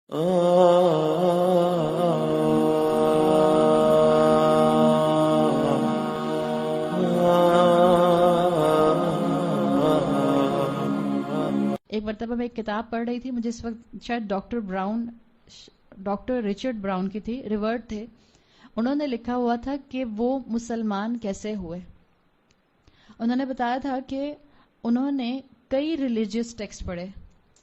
ایک مرتبہ میں ایک کتاب پڑھ رہی تھی، مجھے اس وقت شاید ڈاکٹر رچرڈ براؤن کی تھی، ریورٹ تھے. انہوں نے لکھا ہوا تھا کہ وہ مسلمان کیسے ہوئے. انہوں نے بتایا تھا کہ انہوں نے کئی ریلیجیس ٹیکسٹ پڑھے.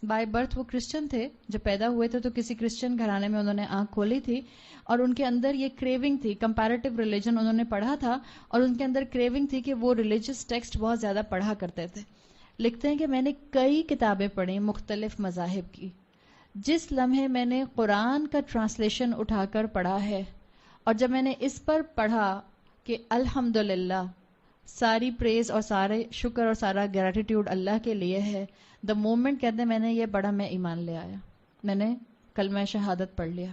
بائی برتھ وہ کرسچن تھے، جب پیدا ہوئے تھے تو کسی کرسچن گھرانے میں انہوں نے آنکھ کھولی تھی، اور ان کے اندر یہ کریونگ تھی. کمپیریٹیو ریلیجن انہوں نے پڑھا تھا، اور ان کے اندر کریونگ تھی کہ وہ ریلیجیس ٹیکسٹ بہت زیادہ پڑھا کرتے تھے. لکھتے ہیں کہ میں نے کئی کتابیں پڑھی مختلف مذاہب کی. جس لمحے میں نے قرآن کا ٹرانسلیشن اٹھا کر پڑھا ہے، اور جب میں نے اس پر پڑھا کہ الحمدللہ ساری پریز اور سارے شکر اور سارا گریٹیٹیوڈ اللہ کے لیے ہے، دا مومنٹ کہتے ہیں میں نے یہ پڑھا، میں ایمان لے آیا، میں نے کلمہ شہادت پڑھ لیا.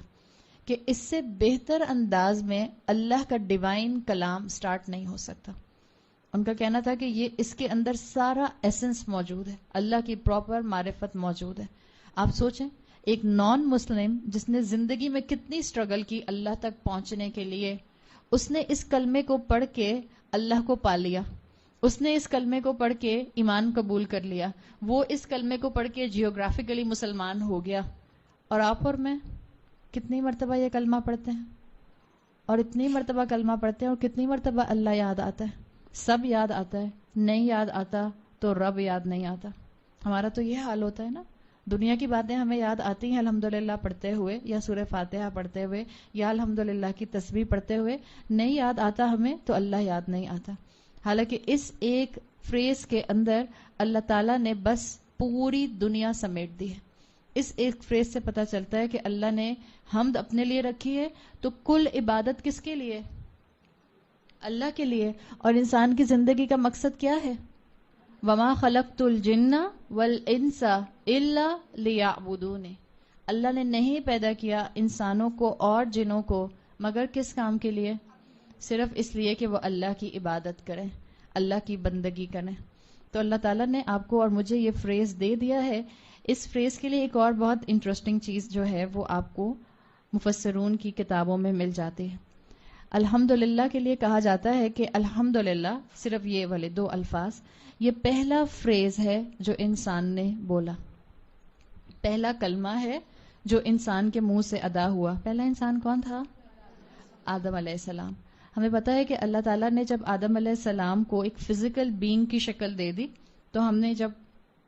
کہ اس سے بہتر انداز میں اللہ کا ڈیوائن کلام سٹارٹ نہیں ہو سکتا. ان کا کہنا تھا کہ یہ اس کے اندر سارا ایسنس موجود ہے، اللہ کی پراپر معرفت موجود ہے. آپ سوچیں ایک نان مسلم جس نے زندگی میں کتنی سٹرگل کی اللہ تک پہنچنے کے لیے، اس نے اس کلمے کو پڑھ کے اللہ کو پا لیا، اس نے اس کلمے کو پڑھ کے ایمان قبول کر لیا، وہ اس کلمے کو پڑھ کے جیوگرافیکلی مسلمان ہو گیا. اور آپ اور میں کتنی مرتبہ یہ کلمہ پڑھتے ہیں، اور اتنی مرتبہ کلمہ پڑھتے ہیں، اور کتنی مرتبہ اللہ یاد آتا ہے. سب یاد آتا ہے، نہیں یاد آتا تو رب یاد نہیں آتا. ہمارا تو یہ حال ہوتا ہے نا. دنیا کی باتیں ہمیں یاد آتی ہیں الحمدللہ پڑھتے ہوئے، یا سورہ فاتحہ پڑھتے ہوئے، یا الحمدللہ کی تسبیح پڑھتے ہوئے. نہیں یاد آتا ہمیں تو اللہ یاد نہیں آتا. حالانکہ اس ایک فریز کے اندر اللہ تعالیٰ نے بس پوری دنیا سمیٹ دی ہے. اس ایک فریز سے پتہ چلتا ہے کہ اللہ نے حمد اپنے لیے رکھی ہے، تو کل عبادت کس کے لیے؟ اللہ کے لیے. اور انسان کی زندگی کا مقصد کیا ہے؟ وَمَا خَلَقْتُ الْجِنَّ وَالْإِنسَ إِلَّا لِيَعْبُدُونِ. اللہ نے نہیں پیدا کیا انسانوں کو اور جنوں کو مگر کس کام کے لیے؟ صرف اس لیے کہ وہ اللہ کی عبادت کریں، اللہ کی بندگی کریں. تو اللہ تعالیٰ نے آپ کو اور مجھے یہ فریز دے دیا ہے. اس فریز کے لیے ایک اور بہت انٹرسٹنگ چیز جو ہے وہ آپ کو مفسرون کی کتابوں میں مل جاتی ہے. الحمدللہ کے لیے کہا جاتا ہے کہ الحمدللہ صرف یہ والے دو الفاظ، یہ پہلا فریز ہے جو انسان نے بولا، پہلا کلمہ ہے جو انسان کے منہ سے ادا ہوا. پہلا انسان کون تھا؟ آدم علیہ السلام. ہمیں پتہ ہے کہ اللہ تعالیٰ نے جب آدم علیہ السلام کو ایک فزیکل بینگ کی شکل دے دی، تو ہم نے جب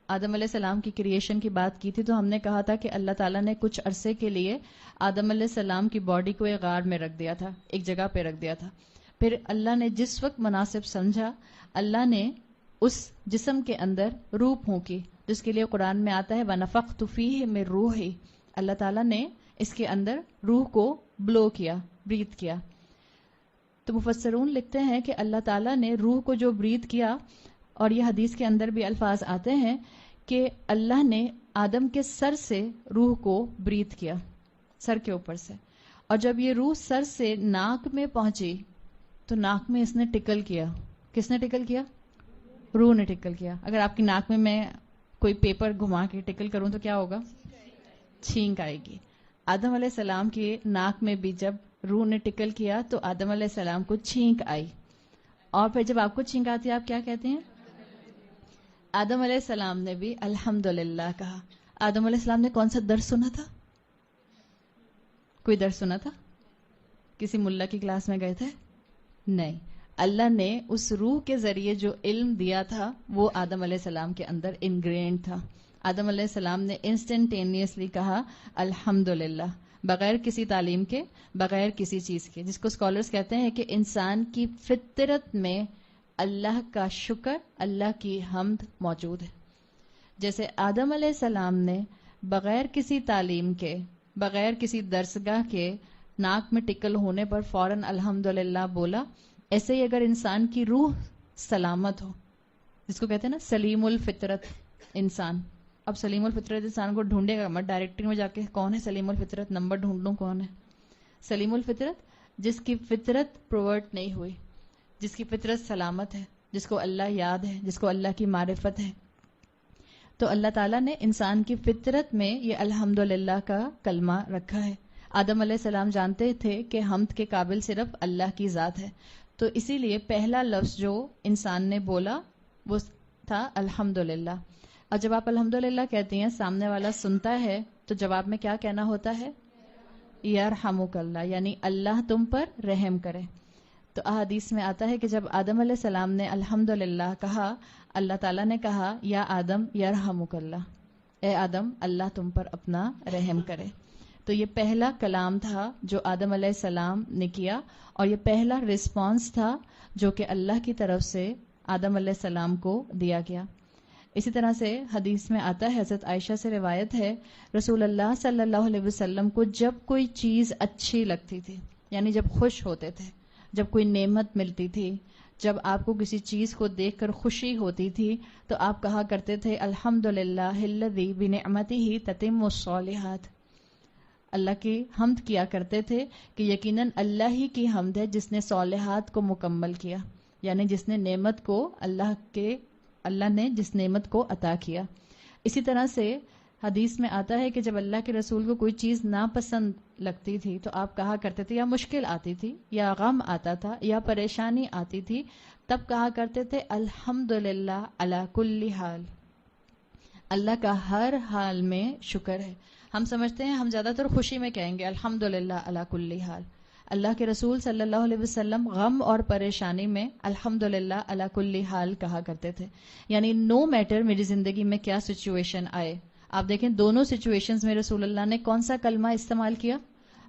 آدم علیہ السلام کی کریشن کی بات کی تھی تو ہم نے کہا تھا کہ اللہ تعالیٰ نے کچھ عرصے کے لیے آدم علیہ السلام کی باڈی کو ایک غار میں رکھ دیا تھا، ایک جگہ پہ رکھ دیا تھا. پھر اللہ نے جس وقت مناسب سمجھا، اللہ نے اس جسم کے اندر روح پھونکی، جس کے لیے قرآن میں آتا ہے وَنَفَخْتُ فِيهِ مِن رُوحِي. اللہ تعالیٰ نے اس کے اندر روح کو بلو کیا، بریتھ کیا. تو مفسرون لکھتے ہیں کہ اللہ تعالیٰ نے روح کو جو بریتھ کیا، اور یہ حدیث کے اندر بھی الفاظ آتے ہیں کہ اللہ نے آدم کے سر سے روح کو بریتھ کیا، سر کے اوپر سے. اور جب یہ روح سر سے ناک میں پہنچی تو ناک میں اس نے ٹکل کیا. کس نے ٹکل کیا؟ روح نے ٹکل کیا. اگر آپ کی ناک میں کوئی پیپر گھما کے ٹکل کروں تو کیا ہوگا؟ چھینک آئے گی. آدم علیہ السلام کی ناک میں بھی جب روح نے ٹکل کیا تو آدم علیہ السلام کو چھینک آئی. اور پھر جب آپ کو چھینک آتی ہے آپ کیا کہتے ہیں؟ آدم علیہ السلام نے بھی الحمدللہ کہا. آدم علیہ السلام نے کون سا درس سنا تھا؟ کوئی درس سنا تھا؟ کسی ملا کی کلاس میں گئے تھے؟ نہیں. اللہ نے اس روح کے ذریعے جو علم دیا تھا وہ آدم علیہ السلام کے اندر انگرینڈ تھا. آدم علیہ السلام نے انسٹنٹینیسلی کہا الحمدللہ، بغیر کسی تعلیم کے، بغیر کسی چیز کے، جس کو اسکالرز کہتے ہیں کہ انسان کی فطرت میں اللہ کا شکر، اللہ کی حمد موجود ہے. جیسے آدم علیہ السلام نے بغیر کسی تعلیم کے، بغیر کسی درسگاہ کے ناک میں ٹکل ہونے پر فوراً الحمدللہ بولا، ایسے ہی اگر انسان کی روح سلامت ہو، جس کو کہتے ہیں نا سلیم الفطرت انسان. اب سلیم الفطرت انسان کو ڈھونڈے گا مت ڈائریکٹری میں جا کے کون ہے سلیم الفطرت، نمبر ڈھونڈ لوں کون ہے. سلیم الفطرت جس کی فطرت پروورٹ نہیں ہوئی، جس کی فطرت سلامت ہے، جس کو اللہ یاد ہے، جس کو اللہ کی معرفت ہے. تو اللہ تعالیٰ نے انسان کی فطرت میں یہ الحمدللہ کا کلمہ رکھا ہے. آدم علیہ السلام جانتے تھے کہ حمد کے قابل صرف اللہ کی ذات ہے، تو اسی لیے پہلا لفظ جو انسان نے بولا وہ تھا الحمدللہ. اور جب آپ الحمدللہ کہتی ہیں، سامنے والا سنتا ہے، تو جواب میں کیا کہنا ہوتا ہے؟ یرحمک اللہ، یعنی اللہ تم پر رحم کرے. تو احادیث میں آتا ہے کہ جب آدم علیہ السلام نے الحمدللہ کہا، اللہ تعالیٰ نے کہا یا آدم یرحمک اللہ، اے آدم اللہ تم پر اپنا رحم کرے. تو یہ پہلا کلام تھا جو آدم علیہ السلام نے کیا، اور یہ پہلا رسپانس تھا جو کہ اللہ کی طرف سے آدم علیہ السلام کو دیا گیا. اسی طرح سے حدیث میں آتا ہے، حضرت عائشہ سے روایت ہے، رسول اللہ صلی اللہ علیہ وسلم کو جب کوئی چیز اچھی لگتی تھی، یعنی جب خوش ہوتے تھے، جب کوئی نعمت ملتی تھی، جب آپ کو کسی چیز کو دیکھ کر خوشی ہوتی تھی، تو آپ کہا کرتے تھے الحمدللہ الذی بنعمتہ تتم الصالحات. اللہ کی حمد کیا کرتے تھے کہ یقیناً اللہ ہی کی حمد ہے جس نے صالحات کو مکمل کیا، یعنی جس نے نعمت کو اللہ نے جس نعمت کو عطا کیا. اسی طرح سے حدیث میں آتا ہے کہ جب اللہ کے رسول کو کوئی چیز ناپسند لگتی تھی تو آپ کہا کرتے تھے، یا مشکل آتی تھی، یا غم آتا تھا، یا پریشانی آتی تھی، تب کہا کرتے تھے الحمدللہ علی کل حال، اللہ کا ہر حال میں شکر ہے. ہم سمجھتے ہیں ہم زیادہ تر خوشی میں کہیں گے الحمدللہ علی کل حال. اللہ کے رسول صلی اللہ علیہ وسلم غم اور پریشانی میں الحمدللہ علی کل حال کہا کرتے تھے، یعنی نو میٹر میری زندگی میں کیا سچویشن آئے. آپ دیکھیں دونوں سچویشنز میں رسول اللہ نے کون سا کلمہ استعمال کیا؟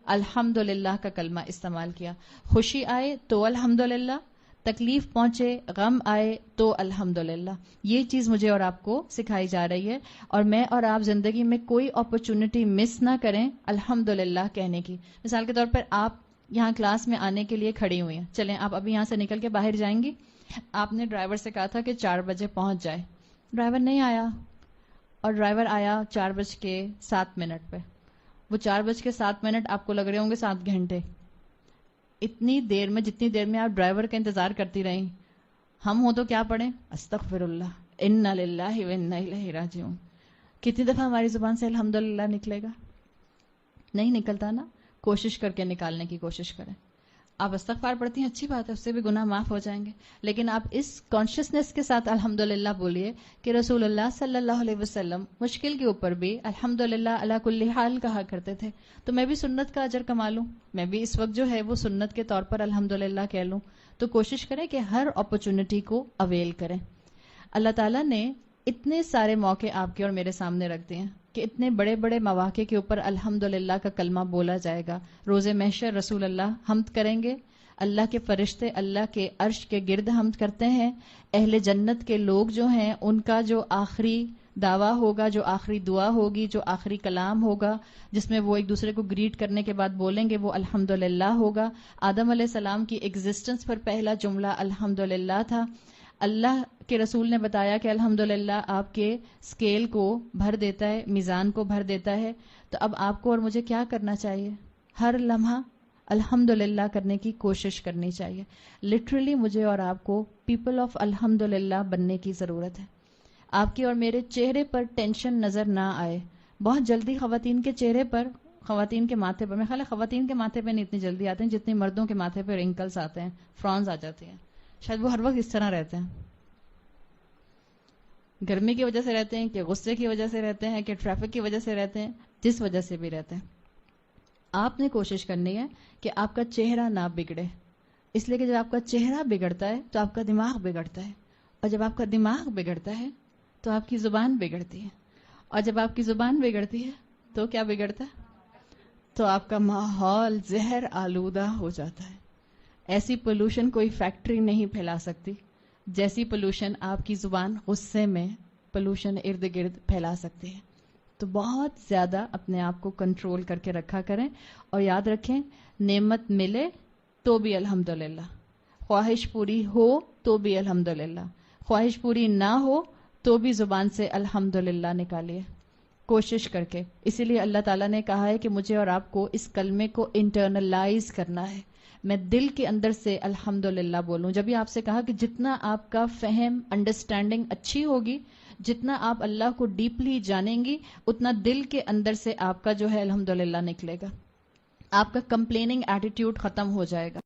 الحمدللہ کا کلمہ استعمال کیا. خوشی آئے تو الحمدللہ، تکلیف پہنچے، غم آئے تو الحمدللہ. یہ چیز مجھے اور آپ کو سکھائی جا رہی ہے، اور میں اور آپ زندگی میں کوئی اپرچونٹی مس نہ کریں الحمدللہ کہنے کی. مثال کے طور پر آپ یہاں کلاس میں آنے کے لیے کھڑی ہوئی ہیں، چلیں آپ ابھی یہاں سے نکل کے باہر جائیں گی. آپ نے ڈرائیور سے کہا تھا کہ 4 بجے پہنچ جائے، ڈرائیور نہیں آیا، اور ڈرائیور آیا 4:07 پہ. وہ 4:07 آپ کو لگ رہے ہوں گے 7 گھنٹے. اتنی دیر میں، جتنی دیر میں آپ ڈرائیور کا انتظار کرتی رہیں، ہم ہوں تو کیا پڑھیں؟ استغفر اللہ، انا للہ و انا الیہ راجعون. کتنی دفعہ ہماری زبان سے الحمدللہ نکلے گا؟ نہیں نکلتا نا. کوشش کر کے نکالنے کی کوشش کریں. آپ استغفار پڑھتی ہیں، اچھی بات ہے، اس سے بھی گناہ معاف ہو جائیں گے، لیکن آپ اس کانشیسنس کے ساتھ الحمدللہ بولیے کہ رسول اللہ صلی اللہ علیہ وسلم مشکل کے اوپر بھی الحمدللہ علی کل حال کہا کرتے تھے. تو میں بھی سنت کا اجر کما لوں، میں بھی اس وقت جو ہے وہ سنت کے طور پر الحمدللہ کہہ لوں. تو کوشش کریں کہ ہر اپرچونٹی کو اویل کریں. اللہ تعالیٰ نے اتنے سارے موقع آپ کے اور میرے سامنے رکھ دیے ہیں کہ اتنے بڑے بڑے مواقع کے اوپر الحمدللہ کا کلمہ بولا جائے گا. روز محشر رسول اللہ حمد کریں گے، اللہ کے فرشتے اللہ کے عرش کے گرد حمد کرتے ہیں. اہل جنت کے لوگ جو ہیں ان کا جو آخری دعویٰ ہوگا، جو آخری دعا ہوگی، جو آخری کلام ہوگا جس میں وہ ایک دوسرے کو گریٹ کرنے کے بعد بولیں گے، وہ الحمدللہ ہوگا. آدم علیہ السلام کی ایگزسٹنس پر پہلا جملہ الحمدللہ تھا. اللہ کے رسول نے بتایا کہ الحمدللہ آپ کے اسکیل کو بھر دیتا ہے، میزان کو بھر دیتا ہے. تو اب آپ کو اور مجھے کیا کرنا چاہیے؟ ہر لمحہ الحمدللہ کرنے کی کوشش کرنی چاہیے. لٹرلی مجھے اور آپ کو پیپل آف الحمدللہ بننے کی ضرورت ہے. آپ کے اور میرے چہرے پر ٹینشن نظر نہ آئے. بہت جلدی خواتین کے چہرے پر، خواتین کے ماتھے پر، میرے خیال ہے خواتین کے ماتھے پہ نہیں اتنی جلدی آتے ہیں جتنی مردوں کے ماتھے پہ رنکلز آتے ہیں، فرونز آ جاتی ہیں. شاید وہ ہر وقت اس طرح رہتے ہیں، گرمی کی وجہ سے رہتے ہیں، کہ غصے کی وجہ سے رہتے ہیں، کہ ٹریفک کی وجہ سے رہتے ہیں، جس وجہ سے بھی رہتے ہیں. آپ نے کوشش کرنی ہے کہ آپ کا چہرہ نہ بگڑے، اس لیے کہ جب آپ کا چہرہ بگڑتا ہے تو آپ کا دماغ بگڑتا ہے، اور جب آپ کا دماغ بگڑتا ہے تو آپ کی زبان بگڑتی ہے، اور جب آپ کی زبان بگڑتی ہے تو کیا بگڑتا ہے؟ تو آپ کا ماحول زہر آلودہ ہو جاتا ہے. ایسی پولوشن کوئی فیکٹری نہیں پھیلا سکتی جیسی پولوشن آپ کی زبان غصے میں پولوشن ارد گرد پھیلا سکتی ہے. تو بہت زیادہ اپنے آپ کو کنٹرول کر کے رکھا کریں، اور یاد رکھیں نعمت ملے تو بھی الحمدللہ، خواہش پوری ہو تو بھی الحمدللہ، خواہش پوری نہ ہو تو بھی زبان سے الحمدللہ نکالیے کوشش کر کے. اسی لیے اللہ تعالیٰ نے کہا ہے کہ مجھے اور آپ کو اس کلمے کو انٹرنلائز کرنا ہے. میں دل کے اندر سے الحمدللہ بولوں. جب بھی آپ سے کہا کہ جتنا آپ کا فہم، انڈرسٹینڈنگ اچھی ہوگی جتنا آپ اللہ کو ڈیپلی جانیں گی اتنا دل کے اندر سے آپ کا جو ہے الحمدللہ نکلے گا، آپ کا کمپلیننگ ایٹیٹیوڈ ختم ہو جائے گا.